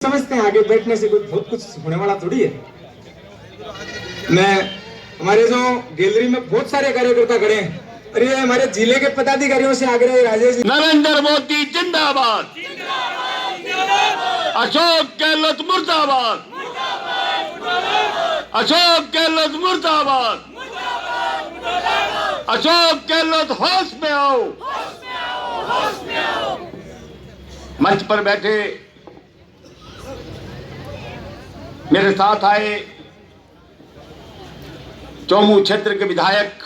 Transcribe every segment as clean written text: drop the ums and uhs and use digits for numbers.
समझते हैं आगे बैठने से कुछ बहुत कुछ होने वाला थोड़ी है। मैं हमारे जो गैलरी में बहुत सारे कार्यकर्ता खड़े हैं और ये हमारे जिले के पदाधिकारियों से आग्रह है राजेश जी। नरेंद्र मोदी जिंदाबाद, अशोक गहलोत मुर्दाबाद, अशोक गहलोत मुर्दाबाद, अशोक गहलोत होश में आओ। मंच पर बैठे मेरे साथ आए चौमू क्षेत्र के विधायक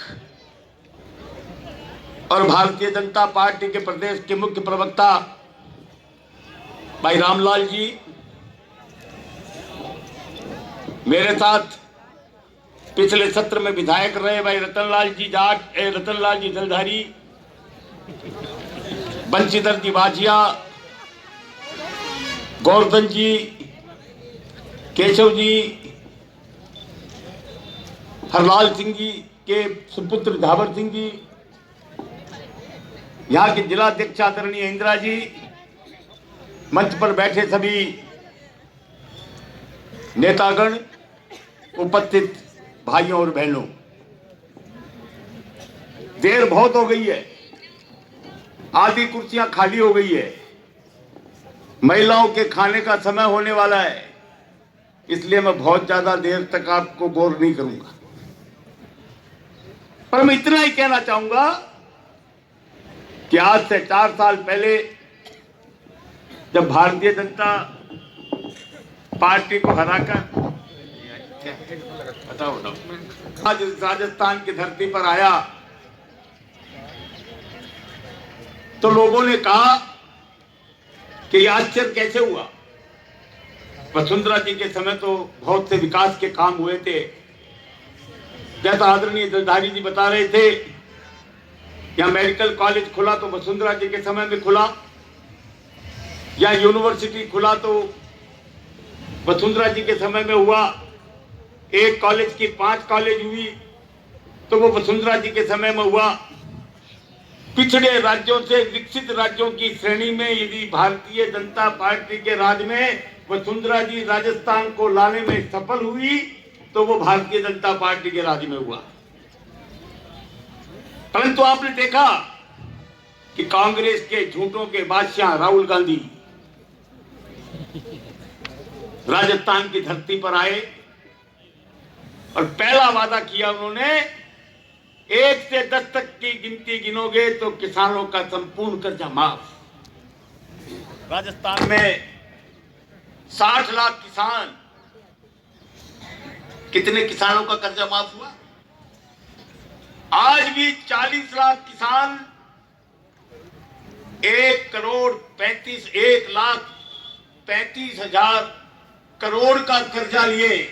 और भारतीय जनता पार्टी के प्रदेश के मुख्य प्रवक्ता भाई रामलाल जी, मेरे साथ पिछले सत्र में विधायक रहे भाई रतनलाल जी जाट, रतनलाल जी जलधारी, बंशीधर जी बाजिया, गोवर्धन जी, केशव जी, हरलाल सिंह जी के सुपुत्र झावर सिंह जी, यहाँ के जिला अध्यक्ष आदरणीय इंदिरा जी, मंच पर बैठे सभी नेतागण, उपस्थित भाइयों और बहनों, देर बहुत हो गई है, आधी कुर्सियां खाली हो गई है, महिलाओं के खाने का समय होने वाला है, इसलिए मैं बहुत ज्यादा देर तक आपको बोर नहीं करूंगा। पर मैं इतना ही कहना चाहूंगा कि आज से 4 साल पहले जब भारतीय जनता पार्टी को हराकर आज राजस्थान की धरती पर आया तो लोगों ने कहा कि यह आश्चर्य कैसे हुआ। वसुंधरा जी के समय तो बहुत से विकास के काम हुए थे, जैसा आदरणीय जलधारी जी बता रहे थे, या मेडिकल कॉलेज खुला तो वसुंधरा जी के समय में खुला, या यूनिवर्सिटी खुला तो वसुंधरा जी के समय में हुआ, एक कॉलेज की 5 कॉलेज हुई तो वो वसुंधरा जी के समय में हुआ। पिछड़े राज्यों से विकसित राज्यों की श्रेणी में यदि भारतीय जनता पार्टी के राज में वसुंधरा जी राजस्थान को लाने में सफल हुई तो वो भारतीय जनता पार्टी के राज में हुआ। परंतु आपने देखा कि कांग्रेस के झूठों के बादशाह राहुल गांधी राजस्थान की धरती पर आए और पहला वादा किया उन्होंने, 1 से 10 तक की गिनती गिनोगे तो किसानों का संपूर्ण कर्जा माफ। राजस्थान में 60 लाख किसान, कितने किसानों का कर्जा माफ हुआ? आज भी 40 लाख किसान 1,35,00,000 करोड़ का कर्जा लिए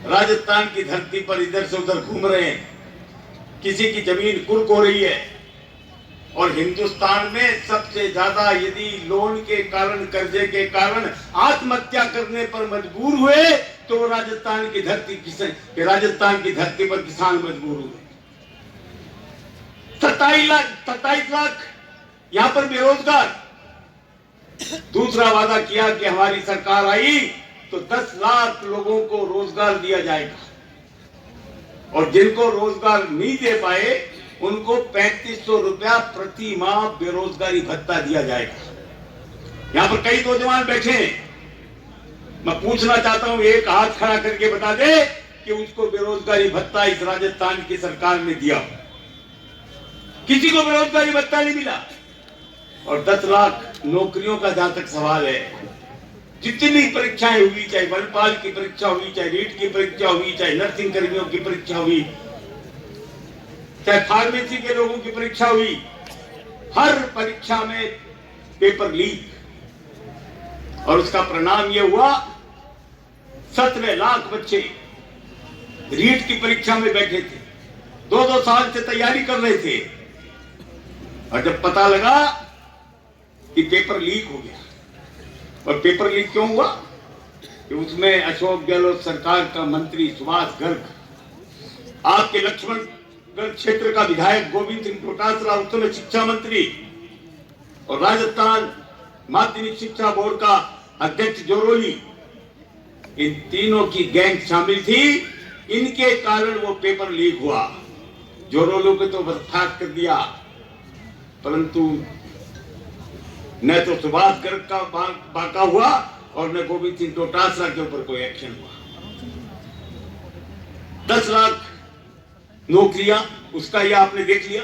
राजस्थान की धरती पर इधर से उधर घूम रहे हैं। किसी की जमीन कुर्क हो रही है और हिंदुस्तान में सबसे ज्यादा यदि लोन के कारण, कर्जे के कारण आत्महत्या करने पर मजबूर हुए तो राजस्थान की धरती पर किसान मजबूर हुए। 27 लाख यहां पर बेरोजगार। दूसरा वादा किया कि हमारी सरकार आई तो 10 लाख लोगों को रोजगार दिया जाएगा और जिनको रोजगार नहीं दे पाए उनको 3500 रुपया प्रति माह बेरोजगारी भत्ता दिया जाएगा। यहां पर कई नौजवान बैठे हैं, मैं पूछना चाहता हूं, एक हाथ खड़ा करके बता दे कि उसको बेरोजगारी भत्ता इस राजस्थान की सरकार ने दिया। किसी को बेरोजगारी भत्ता नहीं मिला। और 10 लाख नौकरियों का जहां तक सवाल है, जितनी परीक्षाएं हुई, चाहे वनपाल की परीक्षा हुई, चाहे नीट की परीक्षा हुई, चाहे नर्सिंग कर्मियों की परीक्षा हुई, चाहे फार्मेसी के लोगों की परीक्षा हुई, हर परीक्षा में पेपर लीक और उसका परिणाम यह हुआ 17 लाख बच्चे रीट की परीक्षा में बैठे थे, 2-2 साल से तैयारी कर रहे थे और जब पता लगा कि पेपर लीक हो गया, और पेपर लीक क्यों हुआ कि उसमें अशोक गहलोत सरकार का मंत्री सुभाष गर्ग, आपके लक्ष्मणगढ़ क्षेत्र का विधायक गोविंद सिंह डोटासरा उस समय शिक्षा मंत्री, और राजस्थान माध्यमिक शिक्षा बोर्ड का अध्यक्ष जोरोली, इन तीनों की गैंग शामिल थी। इनके कारण वो पेपर लीक हुआ। जोरोली को तो बर्खास्त कर दिया, परंतु न तो सुभाष गर्ग का बाका हुआ और न गोविंद सिंह डोटासरा के ऊपर कोई एक्शन हुआ। 10 लाख नौकरियां, उसका ये आपने देख लिया।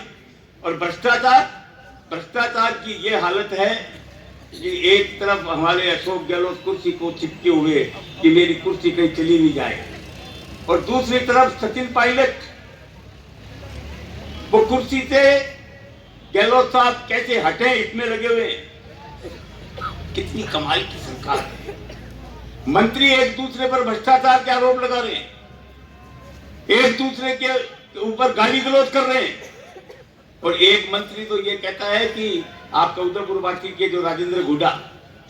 और भ्रष्टाचार की ये हालत है कि एक तरफ हमारे अशोक गहलोत कुर्सी को चिपके हुए कि मेरी कुर्सी कहीं चली नहीं जाए, और दूसरी तरफ सचिन पायलट वो कुर्सी से गहलोत साहब कैसे हटे इसमें लगे हुए। कितनी कमाल की सरकार है। मंत्री एक दूसरे पर भ्रष्टाचार के आरोप लगा रहे हैं, एक दूसरे के ऊपर गाली गलौज कर रहे हैं, और एक मंत्री तो ये कहता है कि आपका उदयपुर वासी के जो राजेंद्र हुड्डा,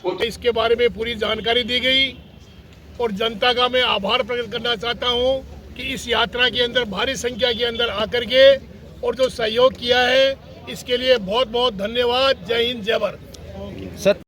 वो तो इसके बारे में पूरी जानकारी दी गई। और जनता का मैं आभार प्रकट करना चाहता हूं कि इस यात्रा के अंदर भारी संख्या के अंदर आकर के और जो सहयोग किया है, इसके लिए बहुत बहुत धन्यवाद। जय हिंद, जय भारत।